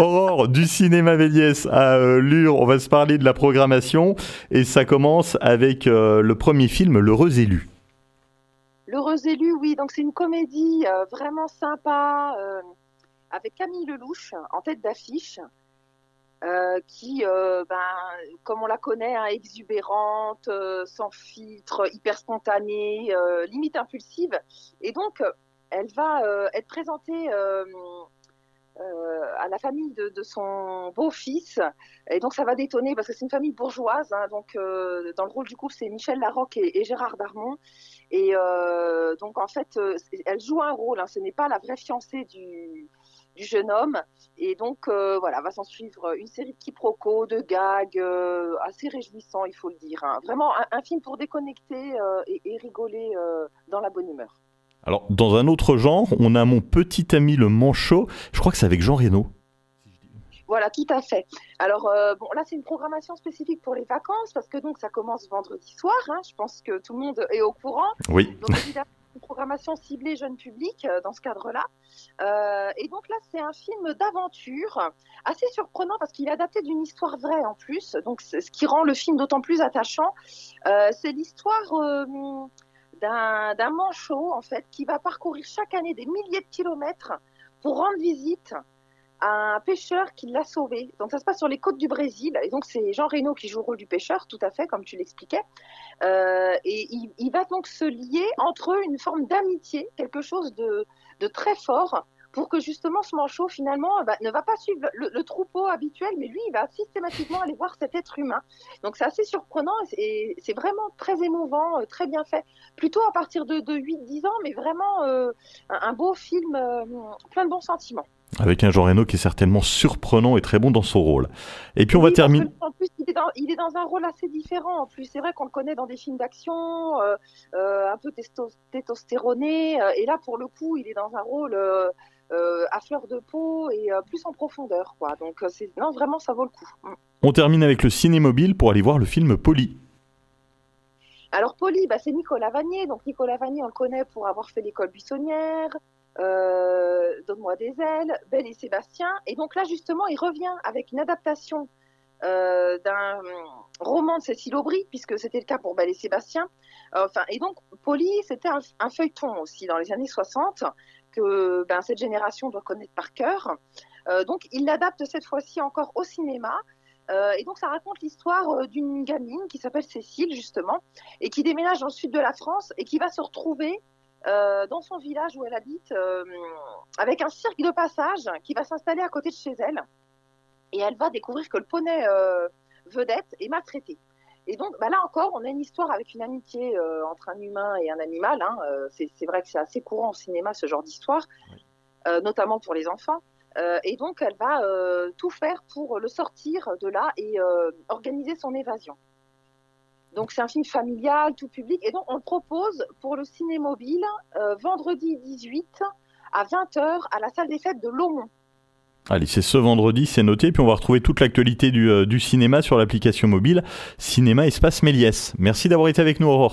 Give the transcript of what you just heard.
Aurore, du cinéma Méliès à Lure, on va se parler de la programmation et ça commence avec le premier film, L'Heureux Élu. L'Heureux Élu, oui, donc c'est une comédie vraiment sympa avec Camille Lelouch en tête d'affiche. Qui, comme on la connaît, hein, exubérante, sans filtre, hyper spontanée, limite impulsive. Et donc, elle va être présentée à la famille de son beau-fils. Et donc, ça va détonner parce que c'est une famille bourgeoise. Hein, donc, dans le rôle du couple, c'est Michel Larocque et Gérard Darmon. Et donc, en fait, elle joue un rôle. Hein, ce n'est pas la vraie fiancée du jeune homme. Et donc, voilà, va s'en suivre une série de quiproquos, de gags assez réjouissants, il faut le dire. Hein. Vraiment, un film pour déconnecter et rigoler dans la bonne humeur. Alors, dans un autre genre, on a Mon petit ami le manchot. Je crois que c'est avec Jean Reno. Voilà, tout à fait. Alors, bon, là, c'est une programmation spécifique pour les vacances, parce que donc, ça commence vendredi soir. Hein, je pense que tout le monde est au courant. Oui. Donc, évidemment, une programmation ciblée jeune public dans ce cadre-là. Et donc là, c'est un film d'aventure assez surprenant parce qu'il est adapté d'une histoire vraie en plus. Donc, ce qui rend le film d'autant plus attachant. C'est l'histoire d'un manchot, en fait, qui va parcourir chaque année des milliers de kilomètres pour rendre visite à un pêcheur qui l'a sauvé. Donc, ça se passe sur les côtes du Brésil. Et donc, c'est Jean Reno qui joue le rôle du pêcheur, tout à fait, comme tu l'expliquais. Et il va donc se lier entre eux une forme d'amitié, quelque chose de très fort, pour que justement ce manchot, finalement, ne va pas suivre le troupeau habituel, mais lui, il va systématiquement aller voir cet être humain. Donc, c'est assez surprenant et c'est vraiment très émouvant, très bien fait. Plutôt à partir de 8-10 ans, mais vraiment un beau film, plein de bons sentiments. Avec un Jean Reno qui est certainement surprenant et très bon dans son rôle. Et puis on va terminer. En plus, il est dans un rôle assez différent. En plus, c'est vrai qu'on le connaît dans des films d'action, un peu testostéroné. Et là, pour le coup, il est dans un rôle à fleur de peau et plus en profondeur, quoi. Donc, non, vraiment, ça vaut le coup. On termine avec le Cinémobile pour aller voir le film Polly. Alors, Polly, c'est Nicolas Vanier. Donc, Nicolas Vanier, on le connaît pour avoir fait l'École buissonnière. Donne-moi des ailes, Belle et Sébastien. Et donc là, justement, il revient avec une adaptation d'un roman de Cécile Aubry, puisque c'était le cas pour Belle et Sébastien. Et donc, Polly, c'était un feuilleton aussi dans les années 60 que cette génération doit connaître par cœur. Donc, il l'adapte cette fois-ci encore au cinéma. Et donc, ça raconte l'histoire d'une gamine qui s'appelle Cécile, justement, et qui déménage dans le sud de la France et qui va se retrouver dans son village où elle habite, avec un cirque de passage qui va s'installer à côté de chez elle. Et elle va découvrir que le poney vedette est maltraité. Et donc, là encore, on a une histoire avec une amitié entre un humain et un animal. Hein. C'est vrai que c'est assez courant au cinéma, ce genre d'histoire, notamment pour les enfants. Et donc, elle va tout faire pour le sortir de là et organiser son évasion. Donc, c'est un film familial, tout public. Et donc, on le propose pour le Cinémobile vendredi 18 à 20h à la salle des fêtes de Laumont. Allez, c'est ce vendredi, c'est noté. Puis on va retrouver toute l'actualité du cinéma sur l'application mobile Cinéma Espace Méliès. Merci d'avoir été avec nous, Aurore.